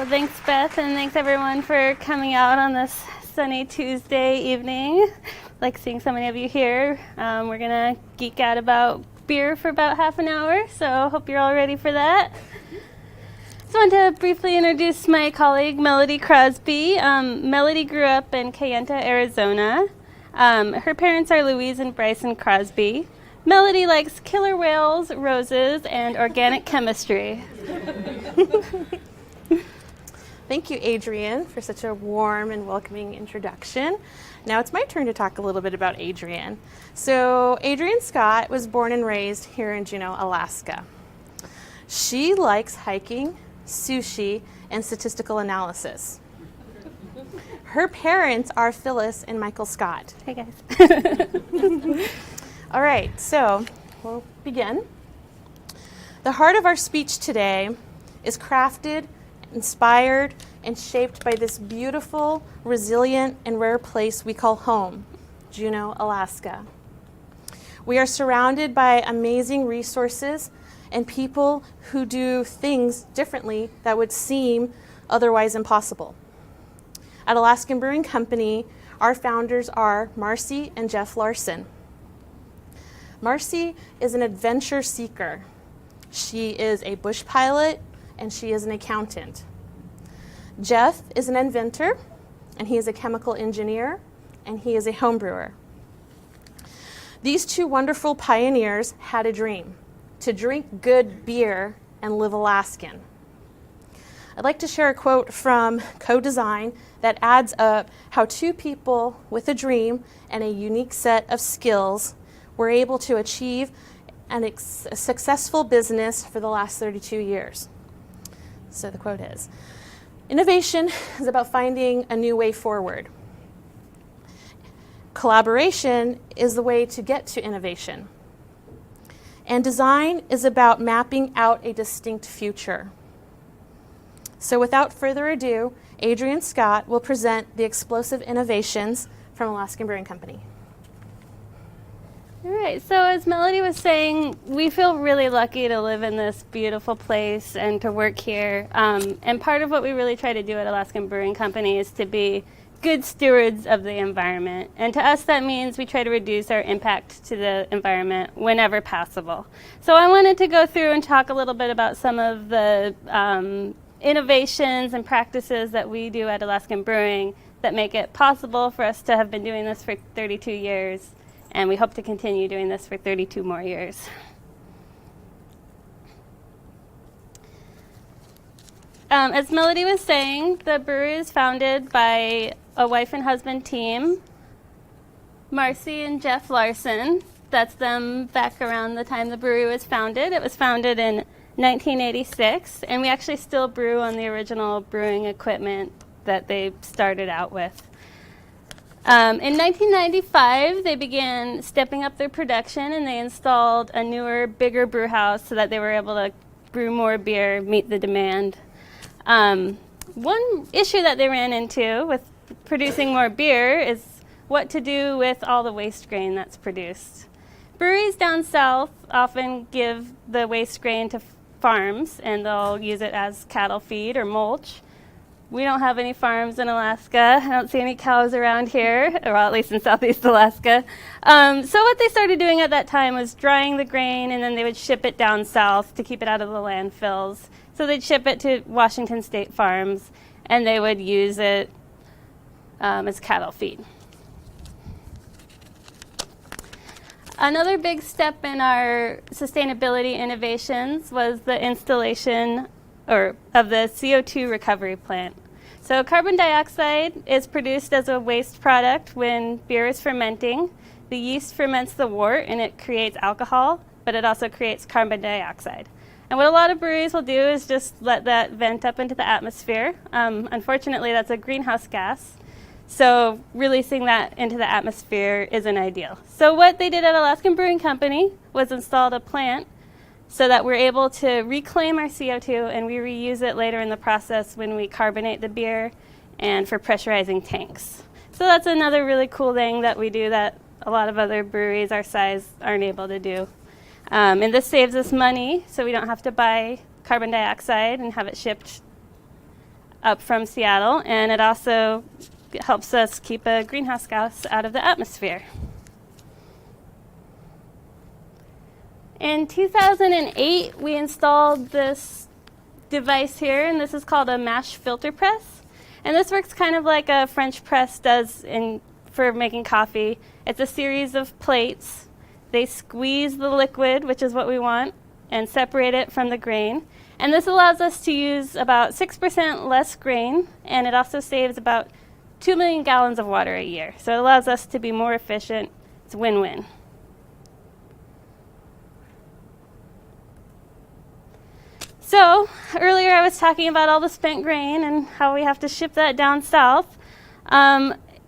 Well, thanks, Beth, and thanks everyone for coming out on this sunny Tuesday evening. Like seeing so many of you here. We're gonna geek out about beer for about half an hour, so hope you're all ready for that. Just want to briefly introduce my colleague, Melody Crosby. Melody grew up in Kayenta, Arizona. Her parents are Louise and Bryson Crosby. Melody likes killer whales, roses, and organic chemistry. Thank you, Adrienne, for such a warm and welcoming introduction. Now it's my turn to talk a little bit about Adrienne. So Adrienne Scott was born and raised here in Juneau, Alaska. She likes hiking, sushi, and statistical analysis. Her parents are Phyllis and Michael Scott. Hey, guys. All right, so we'll begin. The heart of our speech today is crafted, inspired, and shaped by this beautiful, resilient, and rare place we call home, Juneau, Alaska. We are surrounded by amazing resources and people who do things differently that would seem otherwise impossible. At Alaskan Brewing Company, our founders are Marcy and Jeff Larson. Marcy is an adventure seeker. She is a bush pilot, and she is an accountant. Jeff is an inventor, and he is a chemical engineer, and he is a home brewer. These two wonderful pioneers had a dream: to drink good beer and live Alaskan. I'd like to share a quote from Co-Design that adds up how two people with a dream and a unique set of skills were able to achieve a successful business for the last 32 years. So the quote is, "Innovation is about finding a new way forward. Collaboration is the way to get to innovation. And design is about mapping out a distinct future." So without further ado, Adrienne Scott will present the explosive innovations from Alaskan Brewing Company. All right, so as Melody was saying, we feel really lucky to live in this beautiful place and to work here. And part of what we really try to do at Alaskan Brewing Company is to be good stewards of the environment. And to us, that means we try to reduce our impact to the environment whenever possible. So I wanted to go through and talk a little bit about some of the innovations and practices that we do at Alaskan Brewing that make it possible for us to have been doing this for 32 years. And we hope to continue doing this for 32 more years. As Melody was saying, the brewery is founded by a wife and husband team, Marcy and Jeff Larson. That's them back around the time the brewery was founded. It was founded in 1986, and we actually still brew on the original brewing equipment that they started out with. In 1995, they began stepping up their production, and they installed a newer, bigger brew house so that they were able to brew more beer, meet the demand. One issue that they ran into with producing more beer is what to do with all the waste grain that's produced. Breweries down south often give the waste grain to farms, and they'll use it as cattle feed or mulch. We don't have any farms in Alaska. I don't see any cows around here, or at least in Southeast Alaska. So what they started doing at that time was drying the grain, and then they would ship it down south to keep it out of the landfills. So they'd ship it to Washington State farms, and they would use it as cattle feed. Another big step in our sustainability innovations was the installation of the CO2 recovery plant. So carbon dioxide is produced as a waste product when beer is fermenting. The yeast ferments the wort and it creates alcohol, but it also creates carbon dioxide. And what a lot of breweries will do is just let that vent up into the atmosphere. Unfortunately, that's a greenhouse gas. So releasing that into the atmosphere isn't ideal. So what they did at Alaskan Brewing Company was installed a plant so that we're able to reclaim our CO2 and we reuse it later in the process when we carbonate the beer and for pressurizing tanks. So that's another really cool thing that we do that a lot of other breweries our size aren't able to do. And this saves us money, so we don't have to buy carbon dioxide and have it shipped up from Seattle, and it also helps us keep a greenhouse gas out of the atmosphere. In 2008, we installed this device here, and this is called a mash filter press. And this works kind of like a French press does for making coffee. It's a series of plates. They squeeze the liquid, which is what we want, and separate it from the grain. And this allows us to use about 6% less grain, and it also saves about 2 million gallons of water a year. So it allows us to be more efficient. It's a win-win. So earlier I was talking about all the spent grain and how we have to ship that down south.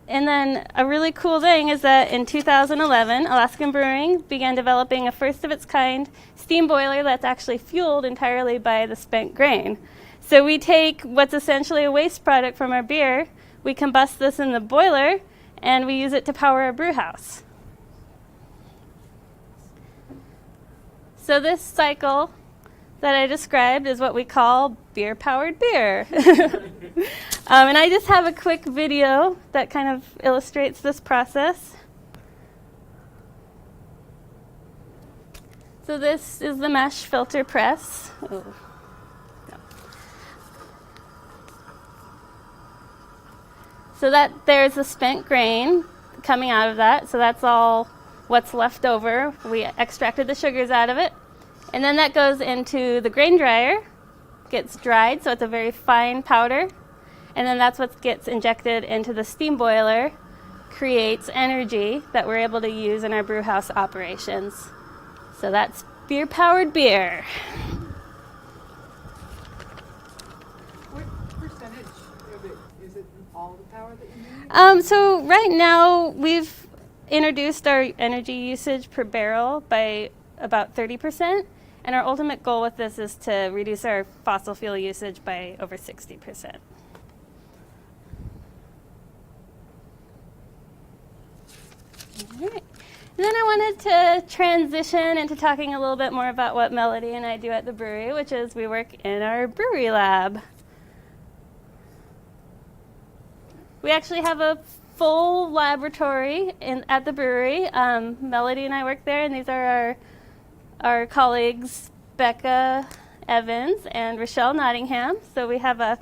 And then a really cool thing is that in 2011, Alaskan Brewing began developing a first-of-its-kind steam boiler that's actually fueled entirely by the spent grain. So we take what's essentially a waste product from our beer, we combust this in the boiler, and we use it to power our brew house. So this cycle that I described is what we call beer-powered beer. And I just have a quick video that kind of illustrates this process. So this is the mash filter press. Oh. No. So there's the spent grain coming out of that. So that's all what's left over. We extracted the sugars out of it. And then that goes into the grain dryer, gets dried, so it's a very fine powder. And then that's what gets injected into the steam boiler, creates energy that we're able to use in our brew house operations. So that's beer-powered beer. What percentage of it is it all the power that you need? So right now we've introduced our energy usage per barrel by about 30%. And our ultimate goal with this is to reduce our fossil fuel usage by over 60%. All right. And then I wanted to transition into talking a little bit more about what Melody and I do at the brewery, which is we work in our brewery lab. We actually have a full laboratory at the brewery. Melody and I work there, and these are our colleagues, Becca Evans and Rochelle Nottingham. So we have a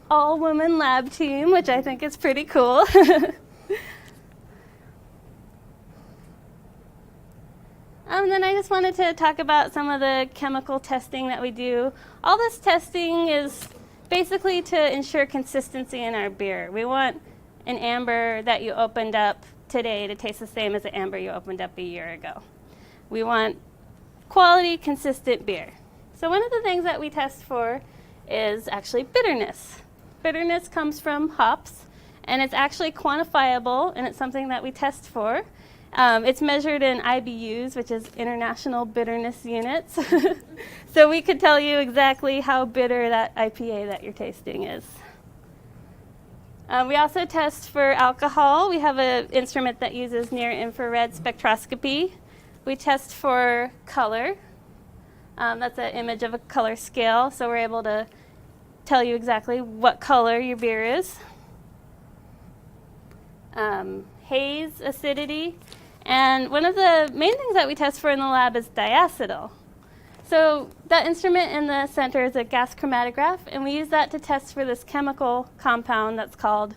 all-woman lab team, which I think is pretty cool. Then I just wanted to talk about some of the chemical testing that we do. All this testing is basically to ensure consistency in our beer. We want an amber that you opened up today to taste the same as the amber you opened up a year ago. We want quality, consistent beer. So one of the things that we test for is actually bitterness. Bitterness comes from hops, and it's actually quantifiable, and it's something that we test for. It's measured in IBUs, which is International Bitterness Units. So we could tell you exactly how bitter that IPA that you're tasting is. We also test for alcohol. We have an instrument that uses near-infrared spectroscopy. We test for color. That's an image of a color scale, so we're able to tell you exactly what color your beer is. Haze, acidity, and one of the main things that we test for in the lab is diacetyl. So that instrument in the center is a gas chromatograph, and we use that to test for this chemical compound that's called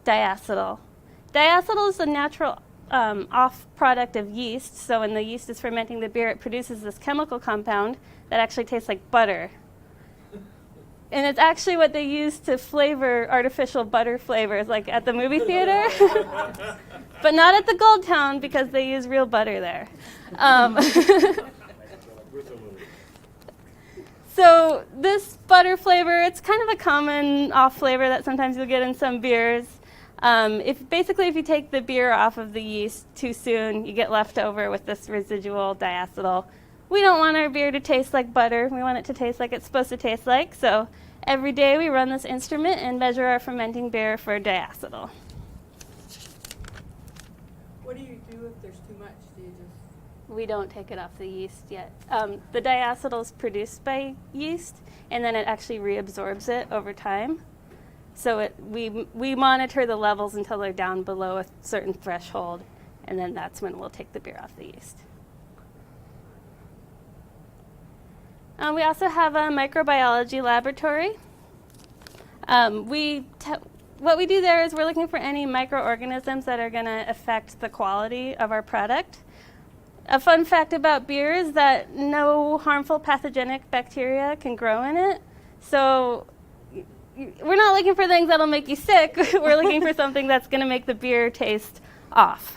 diacetyl. Diacetyl is a natural off product of yeast. So when the yeast is fermenting the beer, it produces this chemical compound that actually tastes like butter. And it's actually what they use to flavor artificial butter flavors, like at the movie theater. But not at the Gold Town, because they use real butter there. So this butter flavor, it's kind of a common off flavor that sometimes you'll get in some beers. If you take the beer off of the yeast too soon, you get left over with this residual diacetyl. We don't want our beer to taste like butter. We want it to taste like it's supposed to taste like. So every day we run this instrument and measure our fermenting beer for diacetyl. What do you do if there's too much? Do you just... We don't take it off the yeast yet. The diacetyl is produced by yeast, and then it actually reabsorbs it over time. So we monitor the levels until they're down below a certain threshold, and then that's when we'll take the beer off the yeast. We also have a microbiology laboratory. What we do there is we're looking for any microorganisms that are going to affect the quality of our product. A fun fact about beer is that no harmful pathogenic bacteria can grow in it. So we're not looking for things that'll make you sick. We're looking for something that's going to make the beer taste off.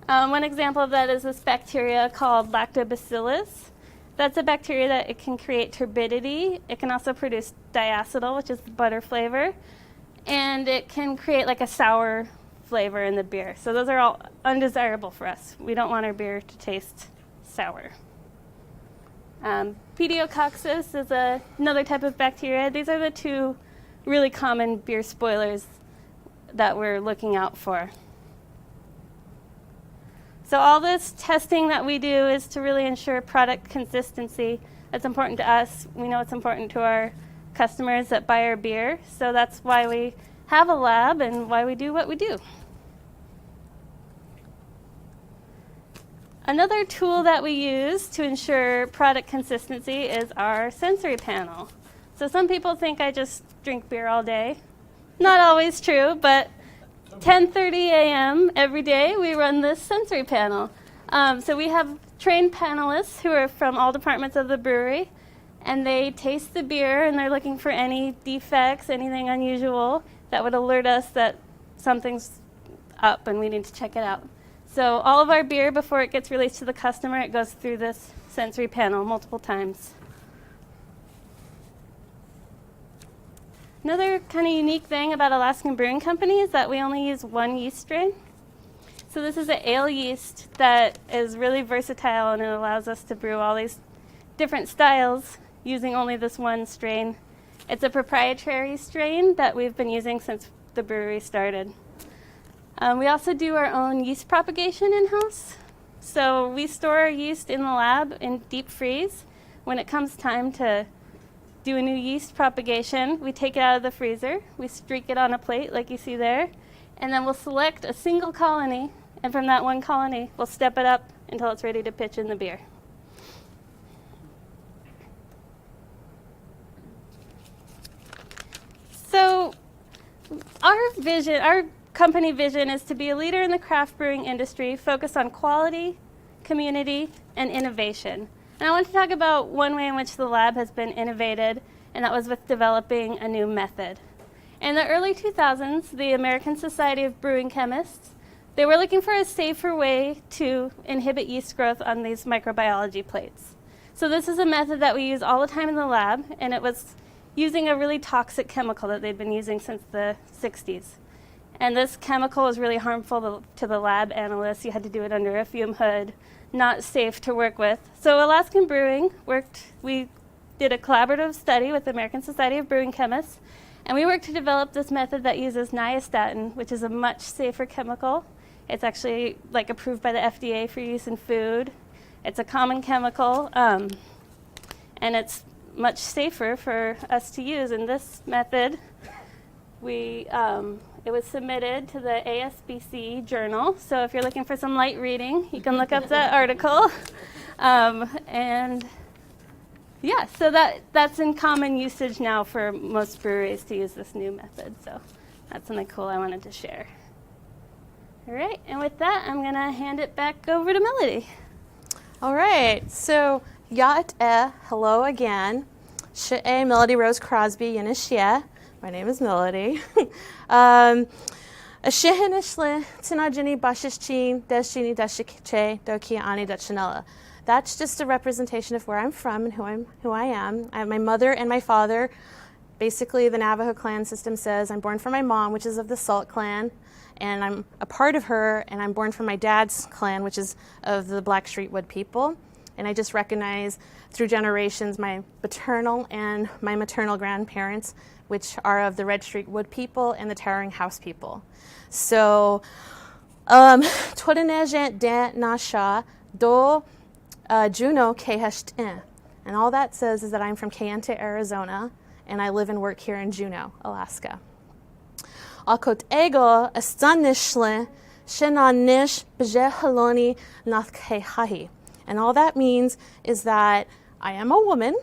One example of that is this bacteria called Lactobacillus. That's a bacteria that it can create turbidity. It can also produce diacetyl, which is the butter flavor. And it can create like a sour flavor in the beer. So those are all undesirable for us. We don't want our beer to taste sour. Pediococcus is another type of bacteria. These are the two really common beer spoilers that we're looking out for. So all this testing that we do is to really ensure product consistency. That's important to us. We know it's important to our customers that buy our beer. So that's why we have a lab and why we do what we do. Another tool that we use to ensure product consistency is our sensory panel. So some people think I just drink beer all day. Not always true, but 10:30 a.m. every day we run this sensory panel. So we have trained panelists who are from all departments of the brewery, and they taste the beer and they're looking for any defects, anything unusual that would alert us that something's up and we need to check it out. So all of our beer, before it gets released to the customer, it goes through this sensory panel multiple times. Another kind of unique thing about Alaskan Brewing Company is that we only use one yeast strain. So this is an ale yeast that is really versatile, and it allows us to brew all these different styles using only this one strain. It's a proprietary strain that we've been using since the brewery started. We also do our own yeast propagation in-house. So we store our yeast in the lab in deep freeze. When it comes time to do a new yeast propagation, we take it out of the freezer, we streak it on a plate like you see there, and then we'll select a single colony, and from that one colony, we'll step it up until it's ready to pitch in the beer. So our company vision is to be a leader in the craft brewing industry, focused on quality, community, and innovation. And I want to talk about one way in which the lab has been innovated, and that was with developing a new method. In the early 2000s, the American Society of Brewing Chemists, they were looking for a safer way to inhibit yeast growth on these microbiology plates. So this is a method that we use all the time in the lab, and it was using a really toxic chemical that they'd been using since the 60s. And this chemical was really harmful to the lab analysts. You had to do it under a fume hood, not safe to work with. So Alaskan Brewing we did a collaborative study with the American Society of Brewing Chemists, and we worked to develop this method that uses nystatin, which is a much safer chemical. It's actually approved by the FDA for use in food. It's a common chemical, and it's much safer for us to use. In this method, it was submitted to the ASBC journal. So if you're looking for some light reading, you can look up that article. And yeah, so that's in common usage now for most breweries to use this new method. So that's something cool I wanted to share. All right, and with that, I'm going to hand it back over to Melody. All right, so Yat hello again. She'e Melody Rose Crosby Yanishia. My name is Melody. Ashihinishle tinajini bashishchin deshini dashikche doki ani dachinella. That's just a representation of where I'm from and who I am. I have my mother and my father. Basically, the Navajo clan system says I'm born from my mom, which is of the Salt clan, and I'm a part of her, and I'm born from my dad's clan, which is of the Blackstreet Wood people. And I just recognize through generations my paternal and my maternal grandparents, which are of the Red Street Wood people and the Towering House people. So, Twadanejant Dan Nasha Do Juneau Keheshtin. And all that says is that I'm from Kayenta, Arizona, and I live and work here in Juneau, Alaska. Akot ego astanishle shenanish bjehaloni nathkehahi. And all that means is that I am a woman,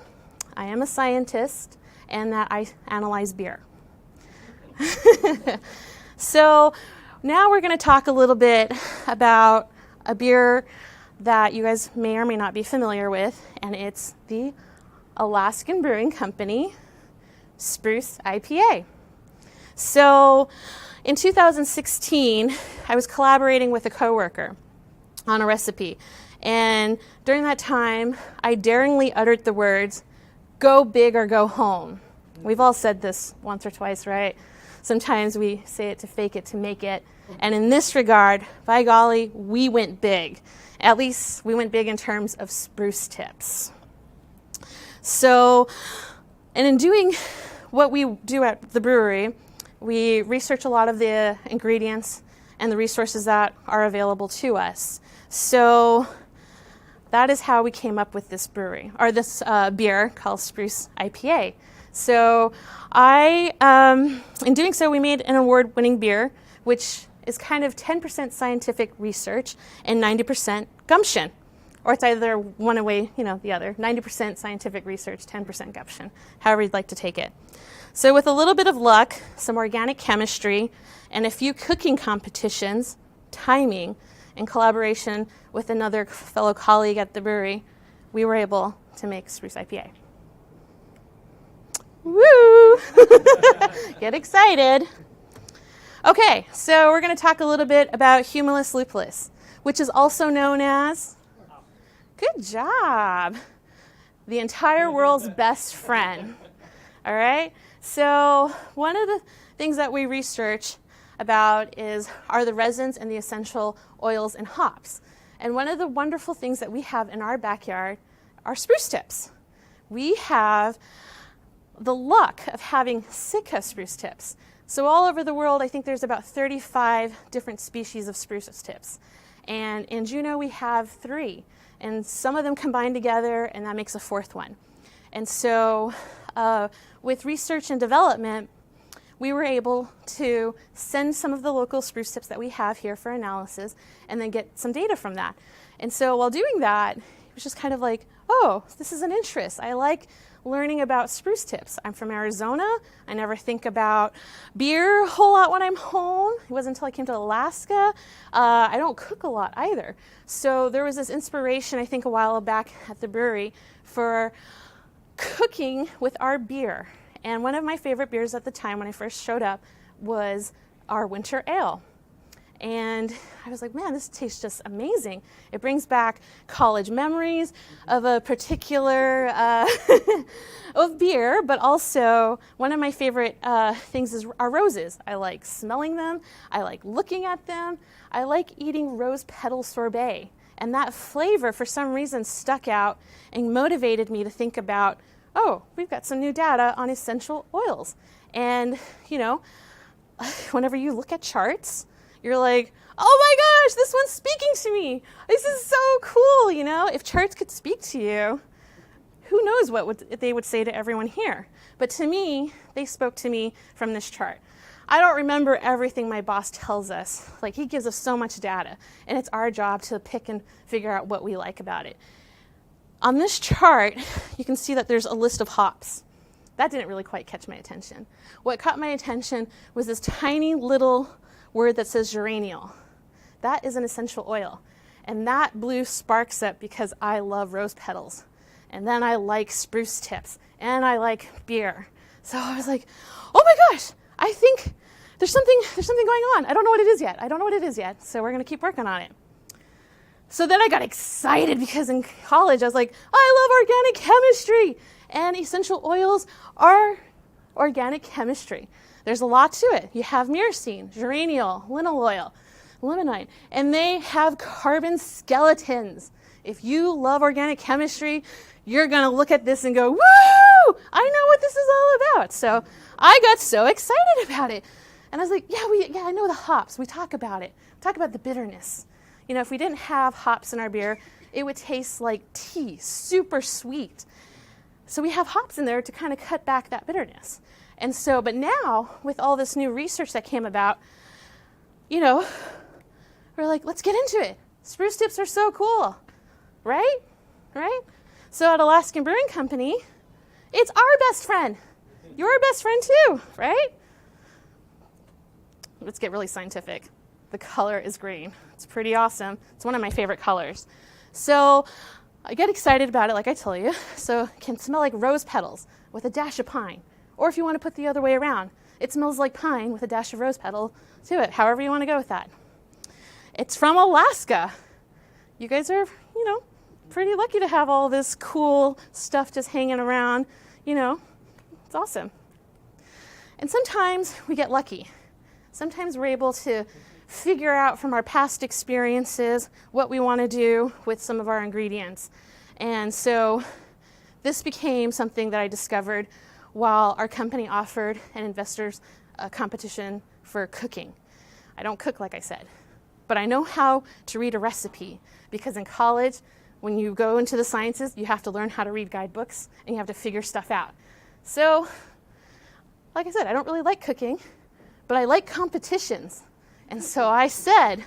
I am a scientist, and that I analyze beer. So now we're going to talk a little bit about a beer that you guys may or may not be familiar with, and it's the Alaskan Brewing Company Spruce IPA. So in 2016, I was collaborating with a coworker on a recipe, and during that time, I daringly uttered the words, "Go big or go home." We've all said this once or twice, right? Sometimes we say it to fake it to make it. And in this regard, by golly, we went big. At least we went big in terms of spruce tips. So, and in doing what we do at the brewery, we research a lot of the ingredients and the resources that are available to us. So that is how we came up with this brewery, or this beer called Spruce IPA. So in doing so, we made an award-winning beer, which is kind of 10% scientific research and 90% gumption. Or it's either one way, the other. 90% scientific research, 10% gumption, however you'd like to take it. So with a little bit of luck, some organic chemistry, and a few cooking competitions, timing, in collaboration with another fellow colleague at the brewery, we were able to make Spruce IPA. Woo! Get excited. Okay, so we're going to talk a little bit about Humulus lupulus, which is also known as, good job, the entire world's best friend. All right, so one of the things that we research about are the resins and the essential oils and hops. And one of the wonderful things that we have in our backyard are spruce tips. We have the luck of having Sitka spruce tips. So all over the world, I think there's about 35 different species of spruce tips. And in Juneau, we have 3. And some of them combine together, and that makes a 4th one. And so with research and development, we were able to send some of the local spruce tips that we have here for analysis and then get some data from that. And so while doing that, it was just kind of like, oh, this is an interest. I like learning about spruce tips. I'm from Arizona. I never think about beer a whole lot when I'm home. It wasn't until I came to Alaska. I don't cook a lot either. So there was this inspiration, I think, a while back at the brewery for cooking with our beer. And one of my favorite beers at the time when I first showed up was our winter ale. And I was like, man, this tastes just amazing. It brings back college memories of a particular of beer, but also one of my favorite things are roses. I like smelling them. I like looking at them. I like eating rose petal sorbet. And that flavor, for some reason, stuck out and motivated me to think about, oh, we've got some new data on essential oils. And, whenever you look at charts, you're like, oh my gosh, this one's speaking to me. This is so cool, If charts could speak to you, who knows what they would say to everyone here. But to me, they spoke to me from this chart. I don't remember everything my boss tells us. Like, he gives us so much data, and it's our job to pick and figure out what we like about it. On this chart, you can see that there's a list of hops. That didn't really quite catch my attention. What caught my attention was this tiny little word that says geraniol. That is an essential oil. And that blew sparks up because I love rose petals. And then I like spruce tips. And I like beer. So I was like, oh my gosh, I think there's something going on. I don't know what it is yet. So we're going to keep working on it. So then I got excited because in college I was like, I love organic chemistry. And essential oils are organic chemistry. There's a lot to it. You have myrcene, geraniol, linalool oil, limonite, and they have carbon skeletons. If you love organic chemistry, you're going to look at this and go, woo, I know what this is all about. So I got so excited about it. And I was like, yeah, I know the hops. We talk about it. Talk about the bitterness. If we didn't have hops in our beer, it would taste like tea, super sweet. So we have hops in there to kind of cut back that bitterness. And so, but now with all this new research that came about, you know, we're like, let's get into it. Spruce tips are so cool, right? Right? So at Alaskan Brewing Company, it's our best friend. Your best friend too, right? Let's get really scientific. The color is green. It's pretty awesome. It's one of my favorite colors. So I get excited about it, like I tell you. So it can smell like rose petals with a dash of pine. Or if you want to put the other way around, it smells like pine with a dash of rose petal to it, however you want to go with that. It's from Alaska. You guys are, you know, pretty lucky to have all this cool stuff just hanging around. You know, it's awesome. And sometimes we get lucky. Sometimes we're able to figure out from our past experiences what we want to do with some of our ingredients. And so this became something that I discovered while our company offered an investors a competition for cooking. I don't cook, like I said, but I know how to read a recipe, because in college, when you go into the sciences, you have to learn how to read guidebooks and you have to figure stuff out. So, like I said, I don't really like cooking, but I like competitions. And so I said,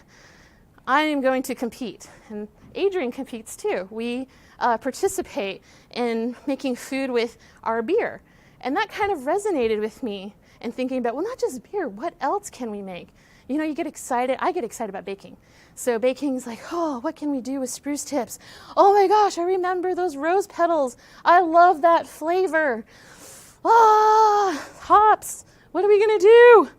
I am going to compete. And Adrian competes too. We participate in making food with our beer. And that kind of resonated with me and thinking about, well, not just beer, what else can we make? You know, you get excited. I get excited about baking. So baking is like, oh, what can we do with spruce tips? Oh my gosh, I remember those rose petals. I love that flavor. Ah, hops. What are we going to do?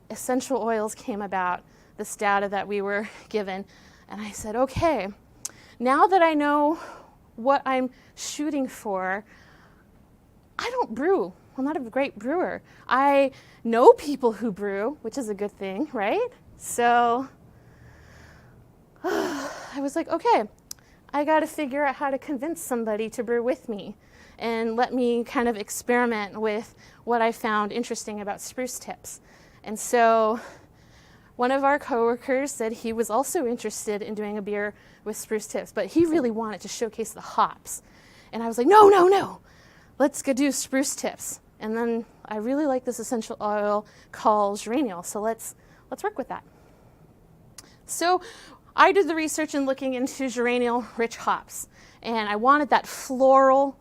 Essential oils came about, this data that we were given. And I said, okay, now that I know what I'm shooting for, I don't brew. I'm not a great brewer. I know people who brew, which is a good thing, right? So I was like, okay, I got to figure out how to convince somebody to brew with me and let me kind of experiment with what I found interesting about spruce tips. And so one of our coworkers said he was also interested in doing a beer with spruce tips, but he really wanted to showcase the hops. And I was like, no, let's go do spruce tips. And then I really like this essential oil called geraniol, so let's work with that. So I did the research in looking into geraniol-rich hops, and I wanted that floral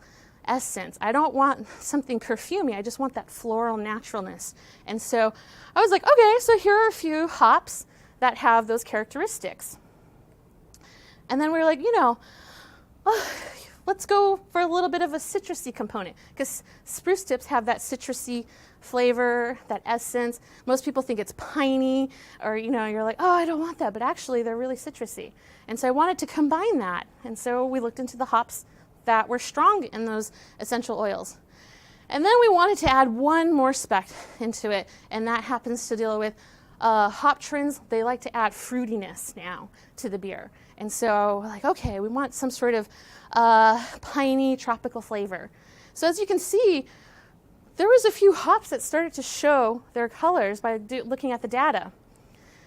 essence. I don't want something perfumey, I just want that floral naturalness. And so I was like, okay, so here are a few hops that have those characteristics. And then we were like, you know, let's go for a little bit of a citrusy component, because spruce tips have that citrusy flavor, that essence. Most people think it's piney, or you know, you're like, oh, I don't want that, but actually they're really citrusy. And so I wanted to combine that. And so we looked into the hops that were strong in those essential oils. And then we wanted to add one more spec into it, and that happens to deal with hop trends. They like to add fruitiness now to the beer. And so we're like, okay, we want some sort of piney tropical flavor. So as you can see, there was a few hops that started to show their colors by looking at the data.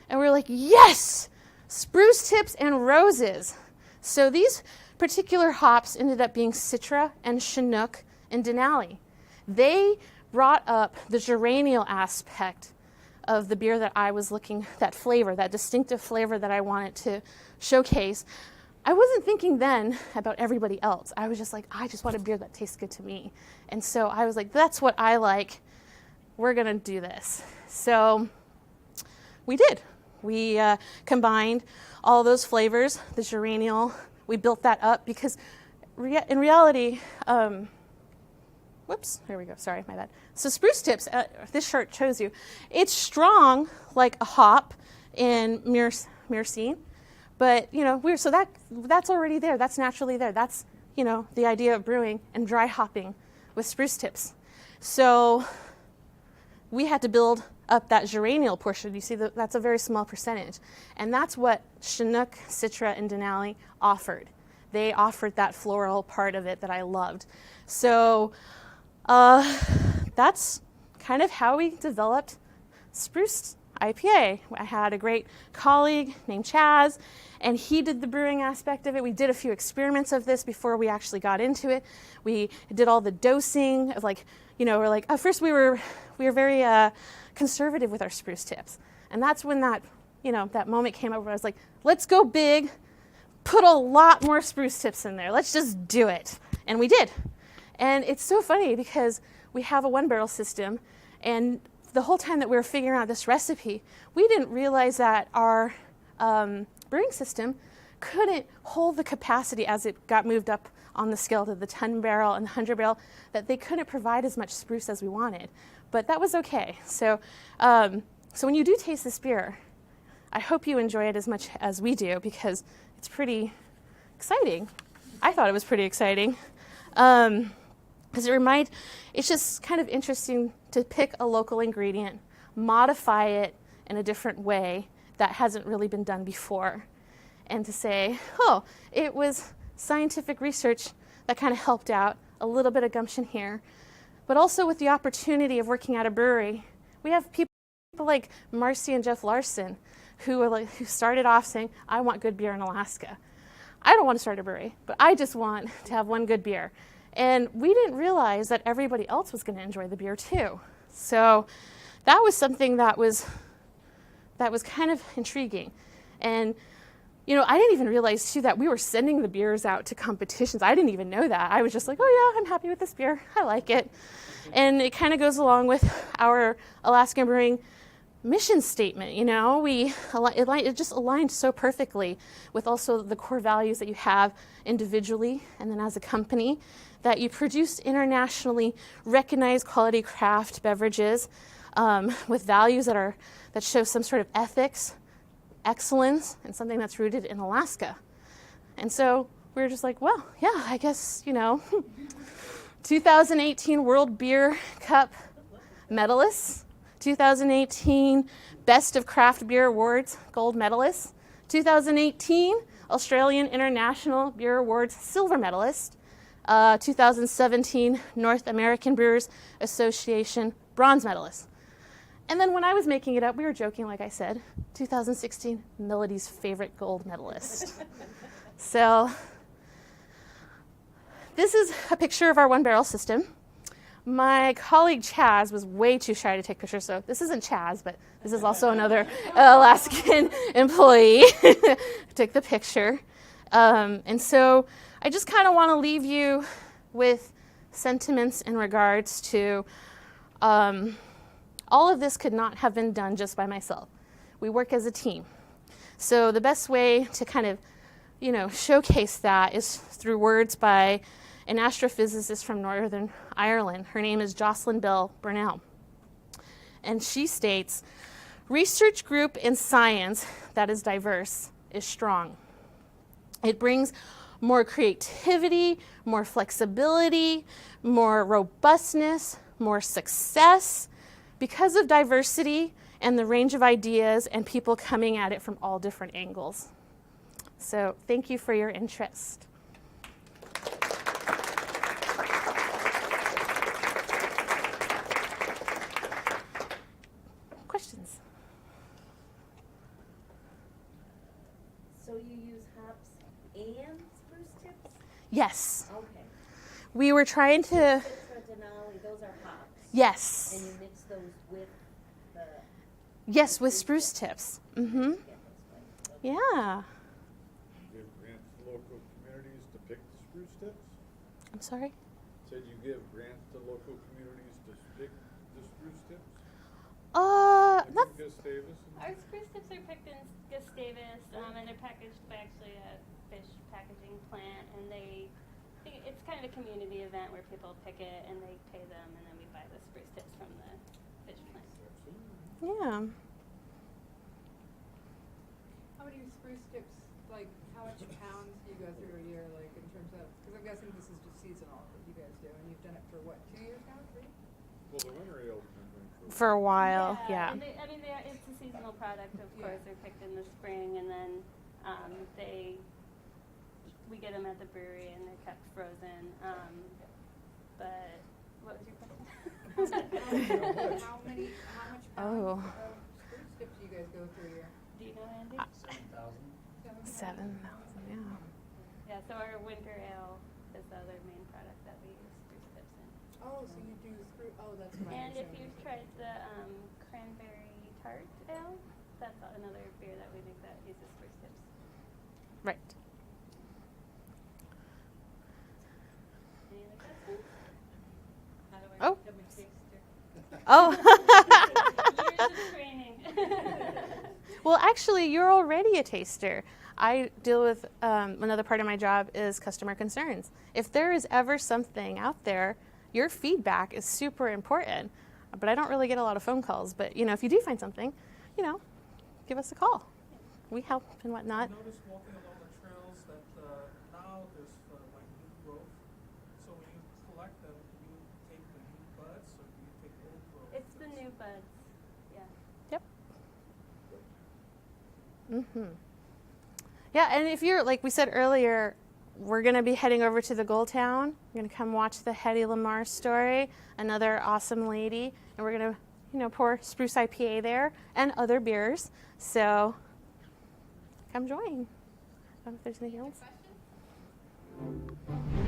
And we're like, yes, spruce tips and roses. So these particular hops ended up being Citra and Chinook and Denali. They brought up the geraniol aspect of the beer that I was looking, that flavor, that distinctive flavor that I wanted to showcase. I wasn't thinking then about everybody else. I was just like, I just want a beer that tastes good to me. And so I was like, that's what I like. We're going to do this. So we did. We combined all those flavors, the geraniol. We built that up because in reality, whoops, here we go. Sorry, my bad. So spruce tips, this chart shows you, it's strong like a hop in myrcene. But, you know, so that's already there. That's naturally there. That's, you know, the idea of brewing and dry hopping with spruce tips. So we had to build up that geraniol portion. You see, that's a very small percentage. And that's what Chinook, Citra, and Denali offered. They offered that floral part of it that I loved. So that's kind of how we developed Spruce IPA. I had a great colleague named Chaz, and he did the brewing aspect of it. We did a few experiments of this before we actually got into it. We did all the dosing of we're like, at first we were very conservative with our spruce tips. And that's when that moment came up where I was like, let's go big, put a lot more spruce tips in there. Let's just do it. And we did. And it's so funny because we have a 1-barrel system, and the whole time that we were figuring out this recipe, we didn't realize that our brewing system couldn't hold the capacity as it got moved up on the scale to the 10-barrel and the 100-barrel, that they couldn't provide as much spruce as we wanted. But that was okay. So when you do taste this beer, I hope you enjoy it as much as we do, because it's pretty exciting. I thought it was pretty exciting. It's just kind of interesting to pick a local ingredient, modify it in a different way that hasn't really been done before, and to say, oh, it was scientific research that kind of helped out, a little bit of gumption here, but also with the opportunity of working at a brewery. We have people like Marcy and Jeff Larson who started off saying, I want good beer in Alaska. I don't want to start a brewery, but I just want to have one good beer. And we didn't realize that everybody else was going to enjoy the beer too. So that was something that was kind of intriguing. And I didn't even realize too that we were sending the beers out to competitions. I didn't even know that. I was just like, oh yeah, I'm happy with this beer. I like it. And it kind of goes along with our Alaskan Brewing mission statement. It just aligned so perfectly with also the core values that you have individually and then as a company, that you produce internationally recognized quality craft beverages with values that show some sort of ethics, excellence, and something that's rooted in Alaska. And so we were just like, well, yeah, I guess, 2018 World Beer Cup medalists, 2018 Best of Craft Beer Awards gold medalists, 2018 Australian International Beer Awards silver medalist, 2017 North American Brewers Association bronze medalist. And then when I was making it up, we were joking, like I said, 2016 Melody's favorite gold medalist. So this is a picture of our 1-barrel system. My colleague Chaz was way too shy to take pictures, so this isn't Chaz, but this is also another Alaskan employee who took the picture. And so I just kind of want to leave you with sentiments in regards to all of this could not have been done just by myself. We work as a team. So the best way to kind of, showcase that is through words by an astrophysicist from Northern Ireland. Her name is Jocelyn Bell Burnell. And she states, research group in science that is diverse is strong. It brings more creativity, more flexibility, more robustness, more success because of diversity and the range of ideas and people coming at it from all different angles. So thank you for your interest. Questions? So you use hops and spruce tips? Yes. Okay. We were trying to, Denali, those are hops. yes. And you mix those with the... Yes, with spruce tips. Mm-hmm. Yeah. Give grants to local communities to pick the spruce tips? I'm sorry? Said you give grants to local communities to pick the spruce tips? Not, Like in Gustavus? Our spruce tips are picked in Gustavus, and they're packaged by actually a fish packaging plant, and it's kind of a community event where people pick it and they pay them, and then we buy the spruce tips from the fish plant. Absolutely. yeah. How many spruce tips, how much pounds do you go through a year, in terms of, because I'm guessing this is just seasonal that you guys do, and you've done it for what, 2 years now, 3? Well, the winter ale's been going For a while, yeah. And it's a seasonal product, of course. Yeah. They're picked in the spring, and then we get them at the brewery, and they're kept frozen. But what was your question? How much Oh. pounds of spruce tips do you guys go through a year? Do you know, Andy? 7,000. 7,000, yeah. Yeah, so our winter ale is the other main product that we use spruce tips in. Oh, so you do spruce, oh, that's right. And if you've tried the cranberry tart ale, that's another beer that we make that uses spruce tips. Right. Any other questions? How do I Oh. become a taster? Oh. Years of training. Well, actually, you're already a taster. I deal with another part of my job is customer concerns. If there is ever something out there, your feedback is super important. But I don't really get a lot of phone calls. But if you do find something, give us a call. We help and whatnot. I noticed walking along the trails that now there's like new growth. So when you collect them, do you take the new buds or do you take the old growth? It's the new buds. Yeah. Yep. Mm-hmm. Yeah, and if you're, like we said earlier, we're going to be heading over to the Gold Town. We're going to come watch the HEDY LAMARR story, another awesome lady, and we're going to, pour Spruce IPA there and other beers. So come join. I don't know if there's anything else. Question?